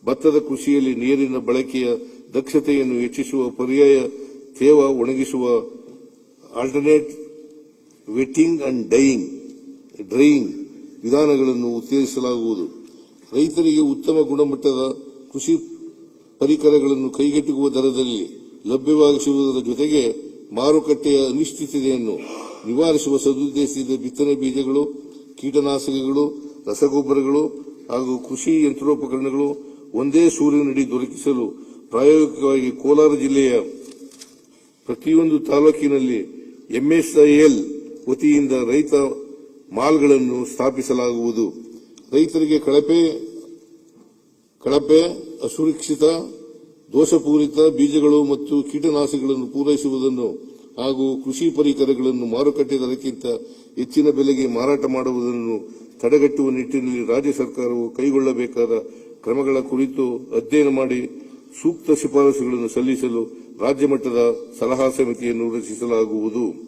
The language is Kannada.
ಭತ್ತದ ಕೃಷಿಯಲ್ಲಿ ನೀರಿನ ಬಳಕೆಯ ದಕ್ಷತೆಯನ್ನು ಹೆಚ್ಚಿಸುವ ಪರ್ಯಾಯ ತೇವ ಒಣಗಿಸುವ ಆಲ್ಟರ್ನೇಟ್ ವೆಟ್ಟಿಂಗ್ ಅಂಡ್ ಡ್ರೈಯಿಂಗ್ ವಿಧಾನಗಳನ್ನು ಉತ್ತೇಜಿಸಲಾಗುವುದು. ರೈತರಿಗೆ ಉತ್ತಮ ಗುಣಮಟ್ಟದ ಕೃಷಿ ಪರಿಕರಗಳನ್ನು ಕೈಗೆಟುಕುವ ದರದಲ್ಲಿ ಲಭ್ಯವಾಗಿಸುವುದರ ಜೊತೆಗೆ ಮಾರುಕಟ್ಟೆಯ ಅನಿಶ್ಚಿತತೆಯನ್ನು ನಿವಾರಿಸುವ ಸದುದ್ದೇಶದಿಂದ ಬಿತ್ತನೆ ಬೀಜಗಳು, ಕೀಟನಾಶಕಗಳು, ರಸಗೊಬ್ಬರಗಳು ಹಾಗೂ ಕೃಷಿ ಯಂತ್ರೋಪಕರಣಗಳು ಒಂದೇ ಸೂರಿನಡಿ ದೊರಕಿಸಲು ಪ್ರಾಯೋಗಿಕವಾಗಿ ಕೋಲಾರ ಜಿಲ್ಲೆಯ ಪ್ರತಿಯೊಂದು ತಾಲೂಕಿನಲ್ಲಿ ಎಂಎಸ್ಐಎಲ್ ವತಿಯಿಂದ ರೈತ ಮಾಲ್ಗಳನ್ನು ಸ್ಥಾಪಿಸಲಾಗುವುದು. ರೈತರಿಗೆ ಕಳಪೆ ಅಸುರಕ್ಷಿತ ದೋಷಪೂರಿತ ಬೀಜಗಳು ಮತ್ತು ಕೀಟನಾಶಕಗಳನ್ನು ಪೂರೈಸುವುದನ್ನು ಹಾಗೂ ಕೃಷಿ ಪರಿಕರಗಳನ್ನು ಮಾರುಕಟ್ಟೆ ದರಕ್ಕಿಂತ ಹೆಚ್ಚಿನ ಬೆಲೆಗೆ ಮಾರಾಟ ಮಾಡುವುದನ್ನು ತಡೆಗಟ್ಟುವ ನಿಟ್ಟಿನಲ್ಲಿ ರಾಜ್ಯ ಸರ್ಕಾರವು ಕೈಗೊಳ್ಳಬೇಕಾದ ಕ್ರಮಗಳ ಕುರಿತು ಅಧ್ಯಯನ ಮಾಡಿ ಸೂಕ್ತ ಶಿಫಾರಸುಗಳನ್ನು ಸಲ್ಲಿಸಲು ರಾಜ್ಯ ಮಟ್ಟದ ಸಲಹಾ ಸಮಿತಿಯನ್ನು ರಚಿಸಲಾಗುವುದು.